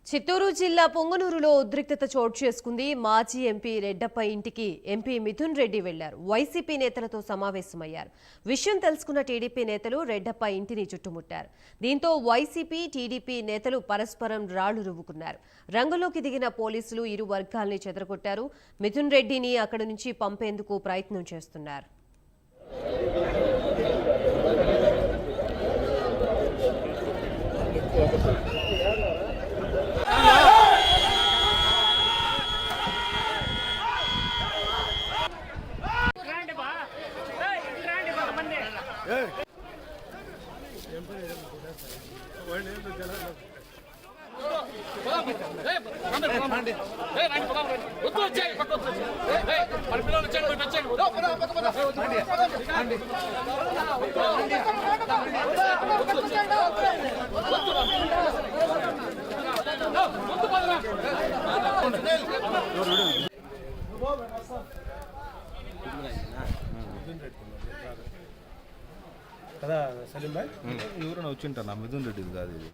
చిత్తూరు జిల్లా పొంగనూరులో ఉద్రిక్తత చోటు చేసుకుంది. మాజీ ఎంపీ రెడ్డప్ప ఇంటికి ఎంపీ మిథున్ రెడ్డి వెళ్లారు. వైసీపీ నేతలతో సమావేశమయ్యారు. విషయం తెలుసుకున్న టీడీపీ నేతలు రెడ్డప్ప ఇంటిని చుట్టుముట్టారు. దీంతో వైసీపీ, టీడీపీ నేతలు పరస్పరం రాళ్లు రువ్వుకున్నారు. రంగంలోకి దిగిన పోలీసులు ఇరు వర్గాల్ని చెదరగొట్టారు. మిథున్ రెడ్డిని అక్కడి నుంచి పంపేందుకు ప్రయత్నం చేస్తున్నారు. కదా సలీం భాయ్ ఎవరైనా వచ్చింటారు మిథున్ రెడ్డి కాదు ఇది.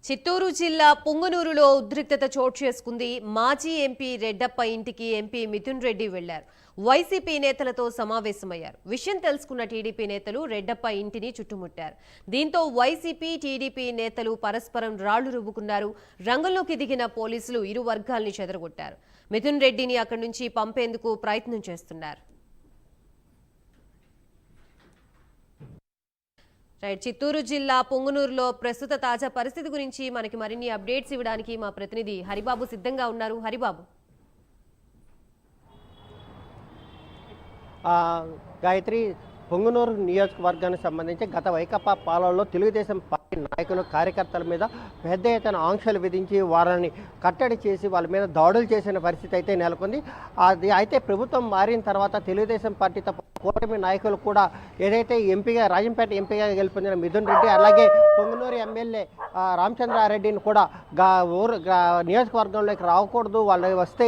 చిత్తూరు జిల్లా పొంగనూరులో ఉద్రిక్తత చోటు చేసుకుంది. మాజీ ఎంపీ రెడ్డప్ప ఇంటికి ఎంపీ మిథున్ రెడ్డి వెళ్లారు. వైసీపీ నేతలతో సమావేశమయ్యారు. విషయం తెలుసుకున్న టీడీపీ నేతలు రెడ్డప్ప ఇంటిని చుట్టుముట్టారు. దీంతో వైసీపీ, టీడీపీ నేతలు పరస్పరం రాళ్లు రువ్వుకున్నారు. రంగంలోకి దిగిన పోలీసులు ఇరు వర్గాల్ని చెదరగొట్టారు. మిథున్ రెడ్డిని అక్కడి నుంచి పంపేందుకు ప్రయత్నం చేస్తున్నారు. చిత్తూరు జిల్లా పొంగనూరులో ప్రస్తుత తాజా పరిస్థితి గురించి మనకి మరిన్ని అప్డేట్స్ ఇవ్వడానికి మా ప్రతినిధి హరిబాబు సిద్ధంగా ఉన్నారు. హరిబాబు. గాయత్రి, పొంగనూరు నియోజకవర్గానికి సంబంధించి గత వైకాపా పాలనలో తెలుగుదేశం పార్టీ నాయకులు, కార్యకర్తల మీద పెద్ద ఎత్తున ఆంక్షలు విధించి వారిని కట్టడి చేసి వాళ్ళ మీద దాడులు చేసిన పరిస్థితి అయితే నెలకొంది. అది అయితే ప్రభుత్వం మారిన తర్వాత తెలుగుదేశం పార్టీతో కూటమి నాయకులు కూడా ఏదైతే ఎంపీగా, రాజంపేట ఎంపీగా గెలుపొందిన మిథున్ రెడ్డి, అలాగే పొంగనూరు ఎమ్మెల్యే రామచంద్రారెడ్డిని కూడా నియోజకవర్గంలోకి రాకూడదు, వాళ్ళు వస్తే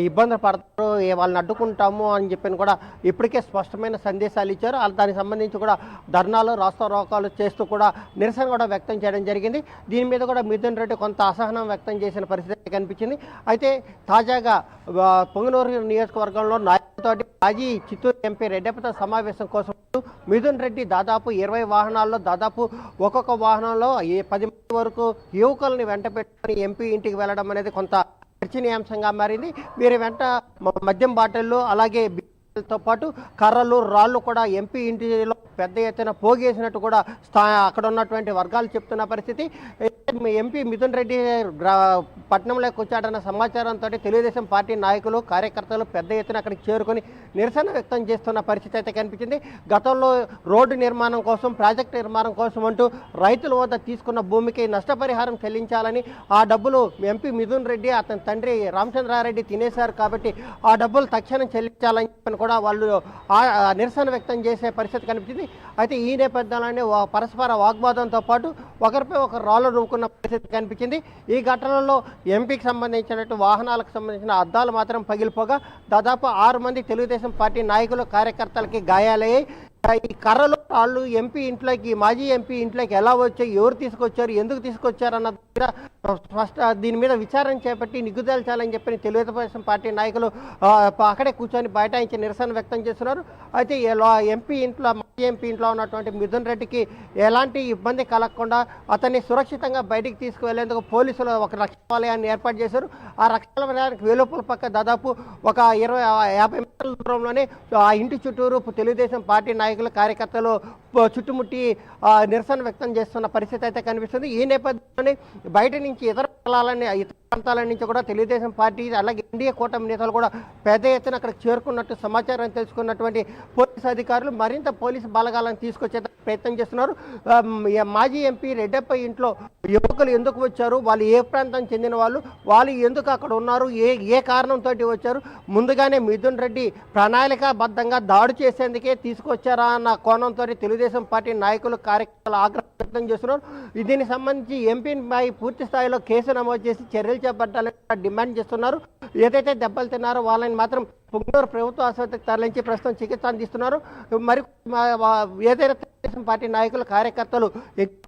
ఇబ్బందులు పడతారు, వాళ్ళని అడ్డుకుంటాము అని చెప్పి కూడా ఇప్పటికే స్పష్టమైన సందేశాలు ఇచ్చారు. దానికి సంబంధించి కూడా ధర్నాలు, రాస్తారోకాలు చేస్తూ కూడా నిరసన కూడా వ్యక్తం చేయడం జరిగింది. దీని మీద కూడా మిథున్ రెడ్డి కొంత అసహనం వ్యక్తం చేసిన పరిస్థితి కనిపించింది. అయితే తాజాగా పొంగనూరు నియోజకవర్గంలో నాయకులతో మాజీ చిత్తూరు ఎంపీ రెడ్డప్పతో సమావేశం కోసం మిథున్ రెడ్డి దాదాపు 20 వాహనాల్లో దాదాపు ఒక్కొక్క వాహనంలో 10 మంది వరకు యువకుల్ని వెంట పెట్టుకుని ఎంపీ ఇంటికి వెళ్ళడం అనేది కొంత చర్చనీయాంశంగా మారింది. వీరి వెంట మద్యం బాటిళ్లు, అలాగే తో పాటు కర్రలు, రాళ్లు కూడా ఎంపీ ఇంటిలో పెద్ద ఎత్తున పోగేసినట్టు కూడా అక్కడ ఉన్నటువంటి వర్గాలు చెప్తున్న పరిస్థితి. ఎంపీ మిథున్ రెడ్డి పట్టణంలోకి వచ్చాడన్న సమాచారంతో తెలుగుదేశం పార్టీ నాయకులు, కార్యకర్తలు పెద్ద ఎత్తున అక్కడికి చేరుకొని నిరసన వ్యక్తం చేస్తున్న పరిస్థితి అయితే కనిపించింది. గతంలో రోడ్డు నిర్మాణం కోసం, ప్రాజెక్టు నిర్మాణం కోసం అంటూ రైతుల వద్ద తీసుకున్న భూమికి నష్టపరిహారం చెల్లించాలని, ఆ డబ్బులు ఎంపీ మిథున్ రెడ్డి, అతని తండ్రి రామచంద్రారెడ్డి తినేశారు కాబట్టి ఆ డబ్బులు తక్షణం చెల్లించాలని చెప్పని కూడా వాళ్ళు నిరసన వ్యక్తం చేసే పరిస్థితి కనిపించింది. అయితే ఈ నేపథ్యంలోనే పరస్పర వాగ్వాదంతో పాటు ఒకరిపై ఒకరు రాళ్ళు రువ్వుకున్న పరిస్థితి కనిపించింది. ఈ ఘటనలో ఎంపీకి సంబంధించినట్టు వాహనాలకు సంబంధించిన అద్దాలు మాత్రం పగిలిపోగా దాదాపు 6 మంది తెలుగుదేశం పార్టీ నాయకులు, కార్యకర్తలకి గాయాలయ్యాయి. ఈ కర్రలు, రాళ్ళు ఎంపీ ఇంట్లోకి, మాజీ ఎంపీ ఇంట్లోకి ఎలా వచ్చాయి, ఎవరు తీసుకొచ్చారు, ఎందుకు తీసుకొచ్చారు అన్న దీని మీద విచారణ చేపట్టి నిగ్గుదేల్చాలని చెప్పి తెలుగుదేశం పార్టీ నాయకులు అక్కడే కూర్చొని బైఠాయించి నిరసన వ్యక్తం చేస్తున్నారు. అయితే ఎంపీ ఇంట్లో, మాజీ ఎంపీ ఇంట్లో ఉన్నటువంటి మిథున్ రెడ్డికి ఎలాంటి ఇబ్బంది కలగకుండా అతన్ని సురక్షితంగా బయటికి తీసుకువెళ్లేందుకు పోలీసులు ఒక రక్షణ వలయాన్ని ఏర్పాటు చేశారు. ఆ రక్షణ వలయానికి వెలుపల పక్క దాదాపు ఒక 50 మీటర్ల దూరంలోనే ఆ ఇంటి చుట్టూరు తెలుగుదేశం పార్టీ నాయకులు, కార్యకర్తలు చుట్టుముట్టి నిరసన వ్యక్తం చేస్తున్న పరిస్థితి అయితే కనిపిస్తుంది. ఈ నేపథ్యంలోనే బయట నుంచి ఇతర ప్రాంతాల నుంచి కూడా తెలుగుదేశం పార్టీ, అలాగే ఎన్డీఏ కూటమి నేతలు కూడా పెద్ద ఎత్తున అక్కడికి చేరుకున్నట్టు సమాచారం తెలుసుకున్నటువంటి పోలీసు అధికారులు మరింత పోలీసు బలగాలను తీసుకొచ్చే ప్రయత్నం చేస్తున్నారు. మాజీ ఎంపీ రెడ్డప్ప ఇంట్లో యువకులు ఎందుకు వచ్చారు, వాళ్ళు ఏ ప్రాంతం చెందిన వాళ్ళు ఎందుకు అక్కడ ఉన్నారు, ఏ కారణంతో వచ్చారు, ముందుగానే మిథున్ రెడ్డి ప్రణాళికాబద్ధంగా దాడి చేసేందుకే తీసుకొచ్చారా అన్న కోణంతో తెలుగుదేశం పార్టీ నాయకులు, కార్యకర్తలు ఆగ్రహం వ్యక్తం చేస్తున్నారు. దీనికి సంబంధించి ఎంపీపై పూర్తి స్థాయిలో కేసు నమోదు చేసి చర్యలు చర్యలు చేపట్టాలని డిమాండ్ చేస్తున్నారు. ఏదైతే దెబ్బలు తిన్నారో వాళ్ళని మాత్రం పుంగనూరు ప్రభుత్వ ఆసుపత్రికి తరలించి ప్రస్తుతం చికిత్స అందిస్తున్నారు. మరి ఏదైనా తెలుగుదేశం పార్టీ నాయకులు కార్యకర్తలు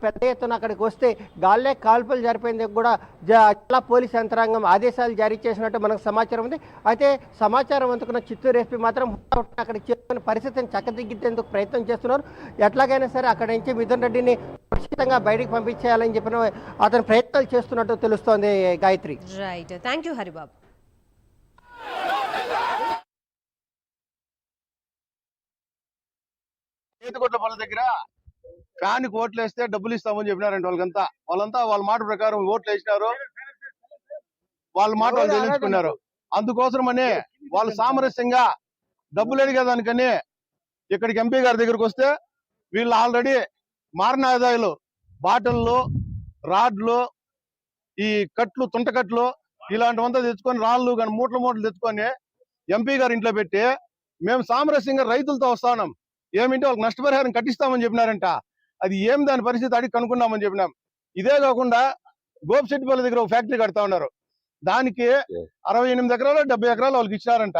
పెద్ద ఎత్తున అక్కడికి వస్తే గాల్లే కాల్పులు జరిపేందుకు కూడా జిల్లా పోలీస్ యంత్రాంగం ఆదేశాలు జారీ చేసినట్టు మనకు సమాచారం ఉంది. అయితే సమాచారం అందుకున్న చిత్తూరు ఎస్పీ మాత్రం అక్కడికి చేరుకుని పరిస్థితిని చక్కదిద్దేందుకు ప్రయత్నం చేస్తున్నారు. ఎట్లాగైనా సరే అక్కడి నుంచి మిథున్ రెడ్డిని ఖచ్చితంగా బయటికి పంపించేయాలని చెప్పిన అతను ప్రయత్నాలు చేస్తున్నట్టు తెలుస్తోంది. Gayatri. Right, thank you Haribabu. చేతికొట్ల పనుల దగ్గర ఫ్యాన్కి ఓట్లు వేస్తే డబ్బులు ఇస్తామని చెప్పినారంట. వాళ్ళంతా వాళ్ళ మాట ప్రకారం ఓట్లు వేసినారు, వాళ్ళ మాట వాళ్ళు చెల్లించుకున్నారు. అందుకోసమని వాళ్ళు సామరస్యంగా డబ్బులు అడిగేదానికని ఇక్కడికి ఎంపీ గారి దగ్గరకు వస్తే వీళ్ళు ఆల్రెడీ మారిన ఆదాయాలు బాటిల్లో రాడ్లు ఈ కట్లు తుంటకట్లు ఇలాంటివంతా తెచ్చుకొని రాళ్ళు కానీ మూటలు తెచ్చుకొని ఎంపీ గారి ఇంట్లో పెట్టి మేము సామరస్యంగా రైతులతో వస్తాం, ఏమింటే వాళ్ళకి నష్టపరిహారం కట్టిస్తామని చెప్పినారంట. అది ఏం దాని పరిస్థితి అడిగి కనుక్కున్నామని చెప్పినాం. ఇదే కాకుండా గోపిశెట్టిపల్లి దగ్గర ఒక ఫ్యాక్టరీ కడతా ఉన్నారు. దానికి 68 ఎకరాలు 70 ఎకరాలు వాళ్ళకి ఇచ్చినారంట.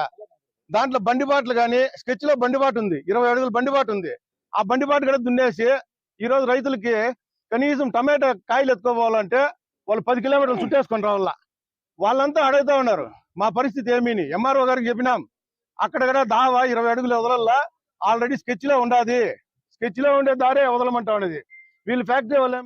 దాంట్లో బండిబాట్లు కానీ స్కెచ్ లో బండిబాటు ఉంది, 20 అడుగుల బండిబాటు ఉంది. ఆ బండిబాటు కూడా దున్నేసి ఈ రోజు రైతులకి కనీసం టమాటా కాయలు ఎత్తుకోవాలంటే వాళ్ళు 10 కిలోమీటర్లు చుట్టేసుకొని రావాల. వాళ్ళంతా అడుగుతా ఉన్నారు మా పరిస్థితి ఏమీని. ఎంఆర్ఓ గారికి చెప్పినాం, అక్కడ కూడా దావా 20 అడుగుల వదలల్లా ఆల్రెడీ స్కెచ్ లో ఉండాది, స్కెచ్ లో ఉండే దారే వదలమంటా ఉన్నది. వీళ్ళు ఫ్యాక్టరీ వాళ్ళు